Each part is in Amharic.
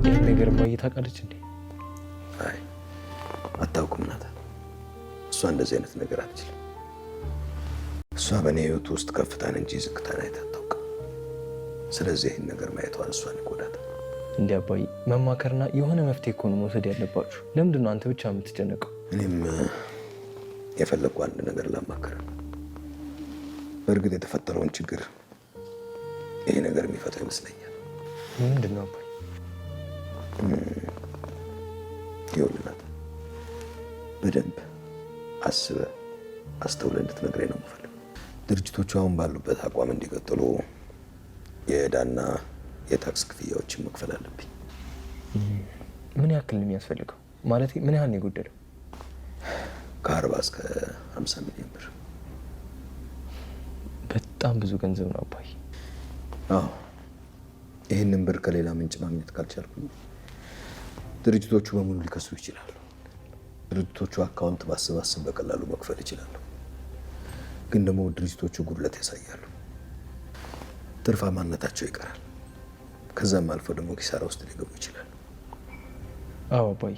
ይሄን ነገር ማይታቀለች እንዴ? አይ አታውቅም ናታ። እሷ እንደዚህ አይነት ነገር አትችልም። እሷ በእኔ ህይወት ውስጥ ከፍታን እንጂ ዝቅታን አይታ አታውቅም። ስለዚህ ይሄን ነገር ማየቷን እሷን ይጎዳታል። እንዴ አባዬ መማከርና የሆነ መፍትሄ እኮ ነው መውሰድ ያለባችሁ። ለምንድን ነው አንተ ብቻ የምትጨነቀው? እኔም የፈለግኩ አንድ ነገር ላማከር። በእርግጥ የተፈጠረውን ችግር ይሄ ነገር የሚፈታው ይመስለኛል። ምንድን ነው አባዬ? ይኸውልህ በደንብ አስበህ አስተውለህ እንድትነግረኝ ነው የምፈልገው። ድርጅቶቹ አሁን ባሉበት አቋም እንዲቀጥሉ የዕዳና የታክስ ክፍያዎችን መክፈል አለብኝ። ምን ያክል ነው የሚያስፈልገው? ማለት ምን ያህል ነው የጎደለው? ከ40 እስከ 50 ሚሊዮን ብር። በጣም ብዙ ገንዘብ ነው አባዬ። አዎ ይህንን ብር ከሌላ ምንጭ ማግኘት ካልቻልኩ ድርጅቶቹ በሙሉ ሊከስሩ ይችላሉ። ድርጅቶቹ አካውንት ባሰባሰብ በቀላሉ መክፈል ይችላሉ። ግን ደግሞ ድርጅቶቹ ጉድለት ያሳያሉ። ትርፋማነታቸው ይቀራል። ከዛም አልፎ ደግሞ ኪሳራ ውስጥ ሊገቡ ይችላሉ። አዎ አባዬ።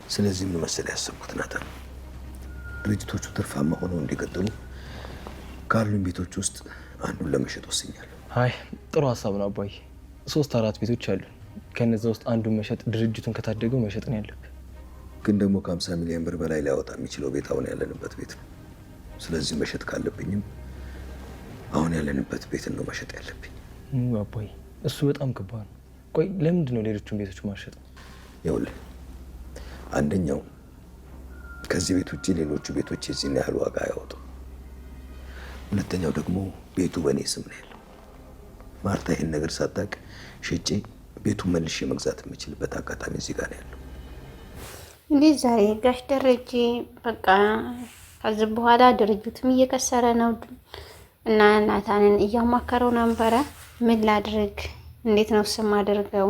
ስለዚህ ምን መሰለህ ያሰብኩት ናታን፣ ድርጅቶቹ ትርፋማ ሆነው እንዲቀጥሉ ካሉኝ ቤቶች ውስጥ አንዱን ለመሸጥ ወስኛለሁ። አይ ጥሩ ሀሳብ ነው አባዬ። 3-4 ቤቶች አሉ። ከነዛ ውስጥ አንዱን መሸጥ ድርጅቱን ከታደገው መሸጥ ነው ያለብህ። ግን ደግሞ ከ50 ሚሊዮን ብር በላይ ሊያወጣ የሚችለው ቤት አሁን ያለንበት ቤት ነው። ስለዚህ መሸጥ ካለብኝም አሁን ያለንበት ቤት ነው መሸጥ ያለብኝ። አባዬ እሱ በጣም ከባድ ነው። ቆይ ለምንድን ነው ሌሎቹን ቤቶች ማሸጥ? ይኸውልህ አንደኛው ከዚህ ቤት ውጭ ሌሎቹ ቤቶች የዚህን ያህል ዋጋ አያወጡም። ሁለተኛው ደግሞ ቤቱ በእኔ ስም ነው ያለው። ማርታ ይህን ነገር ሳታውቅ ሸጬ ቤቱን መልሼ መግዛት የምችልበት አጋጣሚ እዚህ ጋር ነው ያለው። እንዴት ዛሬ ጋሽ ደረጀ በቃ ከዚህ በኋላ ድርጅቱም እየከሰረ ነው እና ናታንን እያማከረው ነበረ። ምን ላድርግ፣ እንዴት ነው ስም አድርገው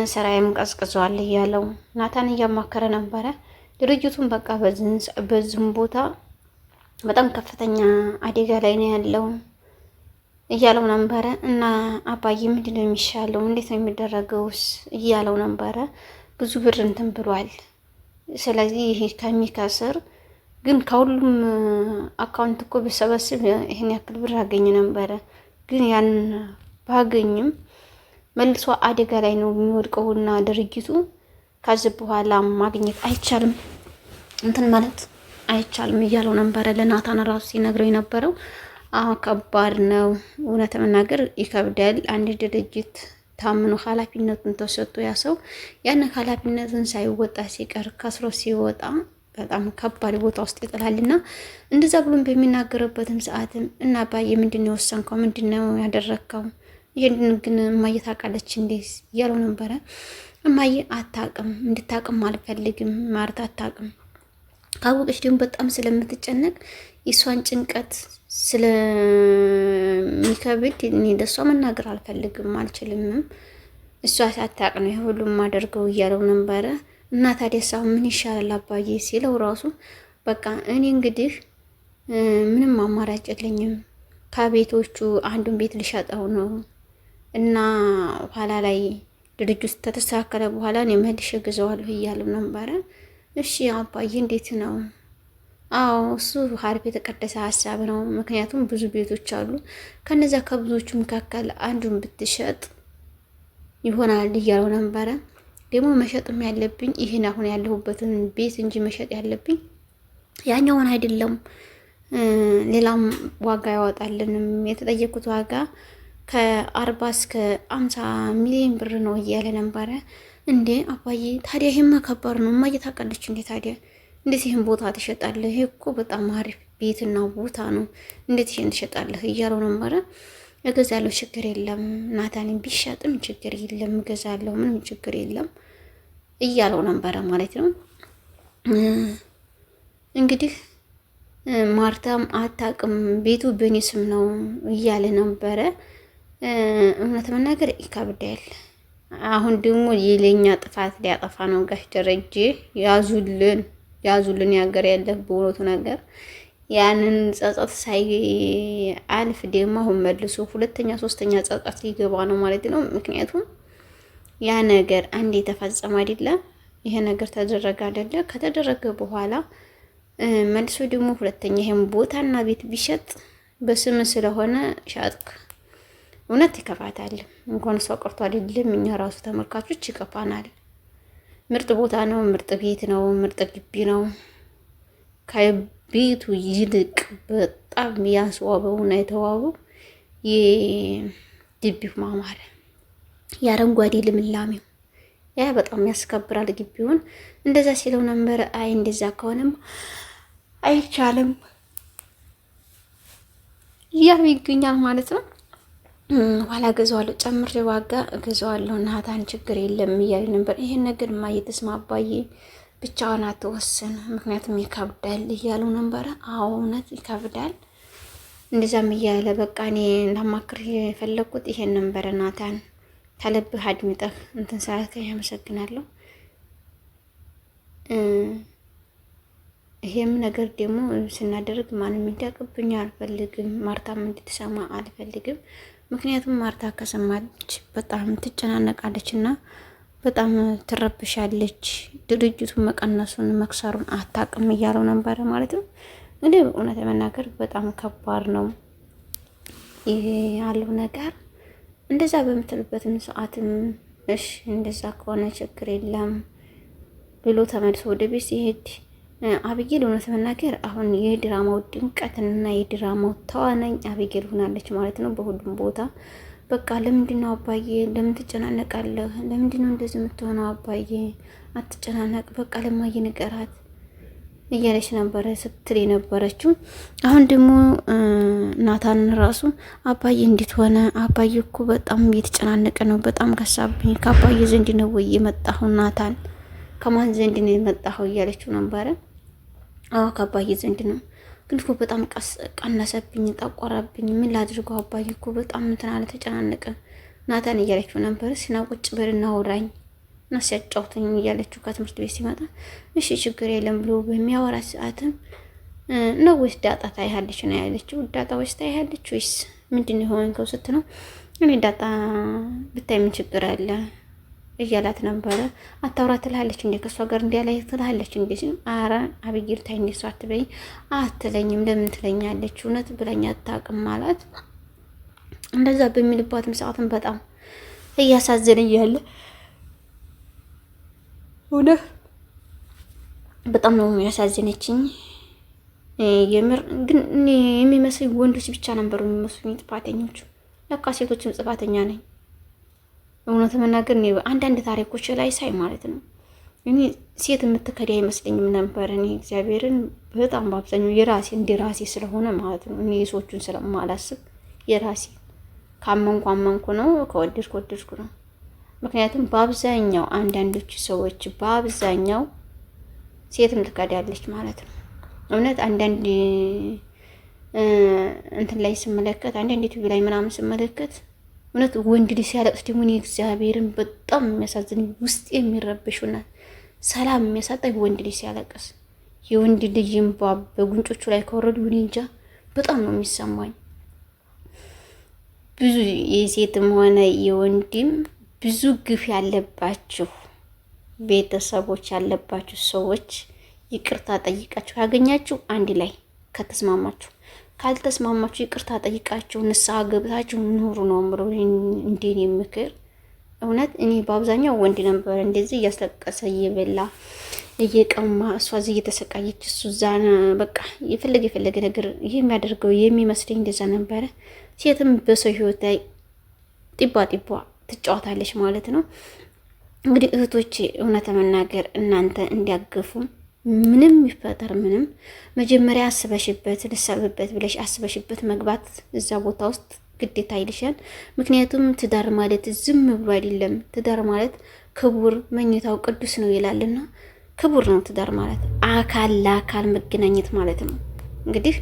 ስራዬም ቀዝቅዟል እያለው ናታን እያማከረ ነበረ። ድርጅቱን በቃ በዚህም ቦታ በጣም ከፍተኛ አደጋ ላይ ነው ያለው እያለው ነበረ። እና አባዬ ምንድን ነው የሚሻለው፣ እንዴት ነው የሚደረገውስ እያለው ነበረ። ብዙ ብር እንትን ብሏል። ስለዚህ ይሄ ከሚከስር ግን ከሁሉም አካውንት እኮ በሰበስብ ይሄን ያክል ብር አገኝ ነበረ። ግን ያን ባገኝም መልሶ አደጋ ላይ ነው የሚወድቀውና ድርጅቱ ከዚህ በኋላ ማግኘት አይቻልም፣ እንትን ማለት አይቻልም እያለው ነበረ። ለናታን ራሱ ሲነግረው የነበረው አሁን ከባድ ነው፣ እውነት መናገር ይከብዳል። አንድ ድርጅት ታምኖ ኃላፊነቱን ተሰጥቶ ያ ሰው ያን ኃላፊነቱን ሳይወጣ ሲቀር ከስሮ ሲወጣ በጣም ከባድ ቦታ ውስጥ ይጥላልና እንደዛ ብሎም በሚናገርበትም ሰዓትም እና አባዬ ምንድን ነው የወሰንከው? ምንድን ነው ያደረግከው? ይሄን ግን እማዬ ታውቃለች እንዴ እያለው ነበረ። እማዬ አታውቅም፣ እንድታውቅም አልፈልግም። ማርታ አታውቅም። ካወቀች ደግሞ በጣም ስለምትጨነቅ የሷን ጭንቀት ስለሚከብድ እኔ ለሷ መናገር አልፈልግም፣ አልችልም። እሷ ሳታውቅ ነው ሁሉም ማደርገው እያለው ነበረ። እና ታዲያ ሳው ምን ይሻላል አባዬ ሲለው ራሱ በቃ እኔ እንግዲህ ምንም አማራጭ የለኝም፣ ከቤቶቹ አንዱን ቤት ልሸጠው ነው እና ኋላ ላይ ድርጅቱ ተስተካከለ በኋላ እኔ መልሼ እገዛዋለሁ እያለው ነበረ። እሺ አባዬ እንዴት ነው? አዎ እሱ ሀሪፍ የተቀደሰ ሀሳብ ነው። ምክንያቱም ብዙ ቤቶች አሉ፣ ከነዛ ከብዙዎቹ መካከል አንዱን ብትሸጥ ይሆናል እያለው ነበረ። ደግሞ መሸጥም ያለብኝ ይህን አሁን ያለሁበትን ቤት እንጂ መሸጥ ያለብኝ ያኛውን አይደለም። ሌላም ዋጋ ያወጣልንም የተጠየቁት ዋጋ ከ40 እስከ 50 ሚሊዮን ብር ነው እያለ ነበረ። እንዴ አባዬ ታዲያ ይሄማ ከባድ ነው። እማዬ ታውቃለች እንዴ ታዲያ እንዴት ይሄን ቦታ ትሸጣለህ? ይሄ እኮ በጣም አሪፍ ቤትና ቦታ ነው፣ እንዴት ይሄን ትሸጣለህ እያለው ነበረ። እገዛለሁ፣ ችግር የለም ናታንን ቢሸጥም ችግር የለም እገዛለሁ፣ ምንም ችግር የለም እያለው ነበረ ማለት ነው። እንግዲህ ማርታም አታውቅም፣ ቤቱ በእኔ ስም ነው እያለ ነበረ። እውነት መናገር ይከብዳል። አሁን ደግሞ የለኛ ጥፋት ሊያጠፋ ነው ጋሽ ደረጀ። ያዙልን ያገር ያለ በእውነቱ ነገር ያንን ጸጸት ሳይአልፍ ደግሞ አሁን መልሶ ሁለተኛ ሶስተኛ ጸጸት ሊገባ ነው ማለት ነው። ምክንያቱም ያ ነገር አንዴ የተፈጸመ አይደለም። ይሄ ነገር ተደረገ አይደለ? ከተደረገ በኋላ መልሶ ደግሞ ሁለተኛ ይሄን ቦታና ቤት ቢሸጥ በስም ስለሆነ ሻጥክ፣ እውነት ይከፋታል። እንኳን እሷ ቀርቶ አይደለም እኛ ራሱ ተመልካቾች ይከፋናል። ምርጥ ቦታ ነው፣ ምርጥ ቤት ነው፣ ምርጥ ግቢ ነው። ከቤቱ ይልቅ በጣም ያስዋበውና የተዋበው የግቢው ማማር፣ የአረንጓዴ ልምላሜው ያ በጣም ያስከብራል ግቢውን። እንደዛ ሲለው ነበር። አይ እንደዛ ከሆነም አይቻልም እያሉ ይገኛል ማለት ነው። ኋላ ገዛዋለሁ፣ ጨምሬ ዋጋ ገዛዋለሁ፣ ናታን ችግር የለም እያለ ነበር። ይሄን ነገር ማየትስ ማባዬ ብቻዋን አትወስን፣ ምክንያቱም ይከብዳል እያሉ ነበረ። አዎ እውነት ይከብዳል። እንደዛም እያለ በቃ እኔ እንዳማክር የፈለግኩት ይሄን ነበረ። ናታን ከልብህ አድምጠህ እንትን ሰዓትከኝ አመሰግናለሁ። ይሄም ነገር ደግሞ ስናደርግ ማንም እንዲያውቅብኝ አልፈልግም፣ ማርታም እንድትሰማ አልፈልግም። ምክንያቱም ማርታ ከሰማች በጣም ትጨናነቃለች እና በጣም ትረብሻለች። ድርጅቱን መቀነሱን መክሰሩን አታውቅም እያለው ነበረ ማለት ነው። እንግዲህ እውነት ለመናገር በጣም ከባድ ነው ይሄ ያለው ነገር። እንደዛ በምትልበትም ሰዓትም እሺ እንደዛ ከሆነ ችግር የለም ብሎ ተመልሶ ወደ ቤት ሲሄድ አብጌል እውነት ለመናገር አሁን የድራማው ድምቀትና የድራማው ተዋናኝ አብጌል ሆናለች ማለት ነው በሁሉም ቦታ። በቃ ለምንድነው አባዬ ለምን ትጨናነቃለህ? ለምንድነው እንደዚህ የምትሆነው? አባዬ አትጨናነቅ፣ በቃ ለማየ ንገራት እያለች ነበረ ስትል የነበረችው። አሁን ደግሞ ናታን ራሱ አባዬ እንዴት ሆነ? አባዬ እኮ በጣም እየተጨናነቀ ነው፣ በጣም ከሳብኝ። ከአባዬ ዘንድ ነው ወይ የመጣሁ? ናታን ከማን ዘንድ ነው የመጣሁ እያለችው ነበረ። አዎ ከአባዬ ዘንድ ነው፣ ግን እኮ በጣም ቀነሰብኝ፣ ጠቆረብኝ። ምን ላድርገው? አባዬ እኮ በጣም እንትን አለ፣ ተጨናነቀ ናታን እያለችው ነበር። ሲና ቁጭ በልና አውራኝ እና ሲያጫውተኝ እያለችው ከትምህርት ቤት ሲመጣ እሺ ችግር የለም ብሎ በሚያወራ ሰዓትም ነው ወይስ ዳጣ ታይሃለች ነው ያለችው። ዳጣ ወይስ ታይሃለች ወይስ ምንድን ነው የሆንከው ስትለው እኔ ዳጣ ብታይ ምን ችግር አለ እያላት ነበረ። አታውራ ትላለች እንዴ? ከሷ ጋር እንዲያላይ ትላለች እንዴ? ሲል አረ አብጌል ታይ እንዴ ሷት በይ አትለኝም። ለምን ትለኛለች? እውነት ብለኛ አታውቅም ማለት እንደዛ በሚልባትም ሰዓትም በጣም እያሳዘነ እያለ እውነት በጣም ነው ያሳዘነችኝ። የምር ግን እኔ የሚመስለኝ ወንዶች ብቻ ነበሩ የሚመስሉኝ ጥፋተኞቹ። ለካ ሴቶችም ጥፋተኛ ነኝ። እውነት መናገር እኔ አንዳንድ ታሪኮች ላይ ሳይ ማለት ነው እኔ ሴት የምትከዳ አይመስለኝም ነበር። እኔ እግዚአብሔርን በጣም በአብዛኛው የራሴ እንደ ራሴ ስለሆነ ማለት ነው እኔ የሰዎቹን ስለማላስብ የራሴ ካመንኩ ነው፣ ከወደድኩ ነው። ምክንያቱም በአብዛኛው አንዳንዶቹ ሰዎች በአብዛኛው ሴትም ትከዳለች ማለት ነው። እውነት አንዳንድ እንትን ላይ ስመለከት አንዳንድ ዩቲዩብ ላይ ምናምን ስመለከት እውነት ወንድ ልጅ ሲያለቅስ ደግሞ እኔ እግዚአብሔርን በጣም የሚያሳዝን ውስጥ የሚረብሹና ሰላም የሚያሳጣኝ ወንድ ልጅ ሲያለቅስ፣ የወንድ ልጅ እንባ በጉንጮቹ ላይ ከወረዱ እኔ እንጃ በጣም ነው የሚሰማኝ። ብዙ የሴትም ሆነ የወንድም ብዙ ግፍ ያለባችሁ ቤተሰቦች ያለባችሁ ሰዎች ይቅርታ ጠይቃችሁ ያገኛችሁ አንድ ላይ ከተስማማችሁ፣ ካልተስማማችሁ ይቅርታ ጠይቃችሁ ንስሐ ገብታችሁ ኑሩ ነው ብሎ እንዴን ምክር። እውነት እኔ በአብዛኛው ወንድ ነበር እንደዚህ እያስለቀሰ እየበላ እየቀማ እሷ እዚህ እየተሰቃየች እሱ እዛ በቃ የፈለገ ነገር ይሄ የሚያደርገው የሚመስለኝ እንደዛ ነበረ። ሴትም በሰው ህይወት ላይ ጢባ ትጫወታለች ማለት ነው። እንግዲህ እህቶቼ እውነት ለመናገር እናንተ እንዲያገፉ ምንም ይፈጠር ምንም መጀመሪያ አስበሽበት ልሰብበት ብለሽ አስበሽበት መግባት እዛ ቦታ ውስጥ ግዴታ ይልሻል። ምክንያቱም ትዳር ማለት ዝም ብሎ አይደለም። ትዳር ማለት ክቡር መኝታው ቅዱስ ነው ይላልና ክቡር ነው ትዳር ማለት አካል ለአካል መገናኘት ማለት ነው። እንግዲህ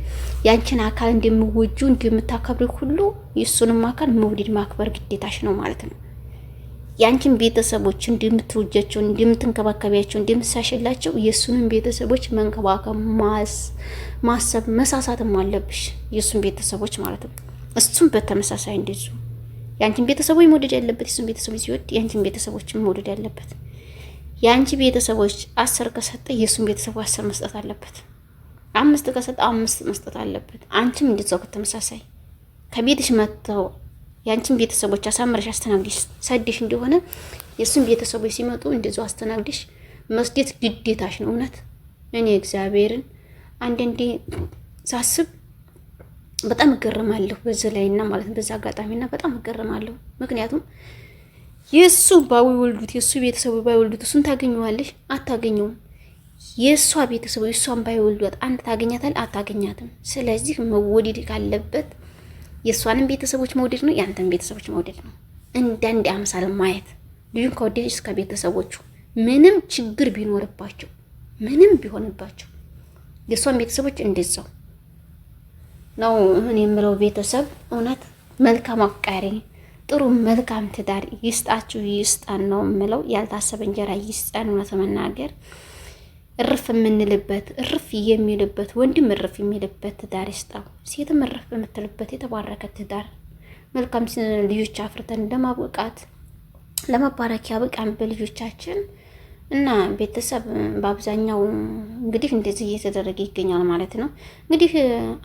ያንቺን አካል እንደምወጁ እንደምታከብሪ ሁሉ የሱንም አካል መውደድ ማክበር ግዴታሽ ነው ማለት ነው። ያንቺን ቤተሰቦች እንደምትወጃቸው እንደምትንከባከቢያቸው እንደምትሳሽላቸው የሱንም ቤተሰቦች መንከባከብ ማሰብ መሳሳትም አለብሽ የሱን ቤተሰቦች ማለት ነው። እሱም በተመሳሳይ እንደዚሁ ያንቺን ቤተሰቦች መውደድ ያለበት የሱን ቤተሰቦች ሲወድ ያንቺን ቤተሰቦችን መውደድ ያለበት። ያንቺ ቤተሰቦች 10 ከሰጠ የሱን ቤተሰቦች 10 መስጠት አለበት። 5 ከሰጠ 5 መስጠት አለበት። አንቺም እንደዛው ከተመሳሳይ ከቤትሽ መጥተው ያንቺን ቤተሰቦች አሳምረሽ አስተናግዲሽ ሰድሽ እንደሆነ የሱን ቤተሰቦች ሲመጡ እንደዛው አስተናግዲሽ መስደት ግዴታሽ ነው። እውነት እኔ እግዚአብሔርን አንዳንዴ ሳስብ በጣም እገረማለሁ በዚህ ላይና ማለት በዛ አጋጣሚና በጣም እገረማለሁ። ምክንያቱም የሱ ባይወልዱት የሱ ቤተሰቡ ባይወልዱት እሱን ታገኘዋለሽ? አታገኘውም። የሷ ቤተሰቡ እሷን ባይወልዱት አንተ ታገኛታለህ? አታገኛትም። ስለዚህ መወደድ ካለበት የሷንም ቤተሰቦች መውደድ ነው፣ ያንተን ቤተሰቦች መውደድ ነው። እንዳንድ አምሳል ማየት ልጁን ከወደደች እስከ ቤተሰቦቹ ምንም ችግር ቢኖርባቸው ምንም ቢሆንባቸው የሷን ቤተሰቦች እንደዛው ነው። እኔ የምለው ቤተሰብ እውነት መልካም አፍቃሪ ጥሩ መልካም ትዳር ይስጣችሁ ይስጣን ነው የምለው። ያልታሰበ እንጀራ ይስጣን። እውነት መናገር እርፍ የምንልበት እርፍ የሚልበት ወንድም እርፍ የሚልበት ትዳር ይስጣው፣ ሴትም እርፍ የምትልበት የተባረከ ትዳር መልካም ልጆች አፍርተን ለማብቃት ለመባረክ ያብቃን በልጆቻችን እና ቤተሰብ በአብዛኛው እንግዲህ እንደዚህ እየተደረገ ይገኛል ማለት ነው። እንግዲህ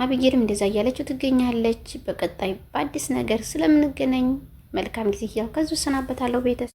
አብዬልም እንደዛ እያለችው ትገኛለች። በቀጣይ በአዲስ ነገር ስለምንገናኝ መልካም ጊዜ እያልኩ ከዚሁ ሰናበታለሁ ቤተሰብ።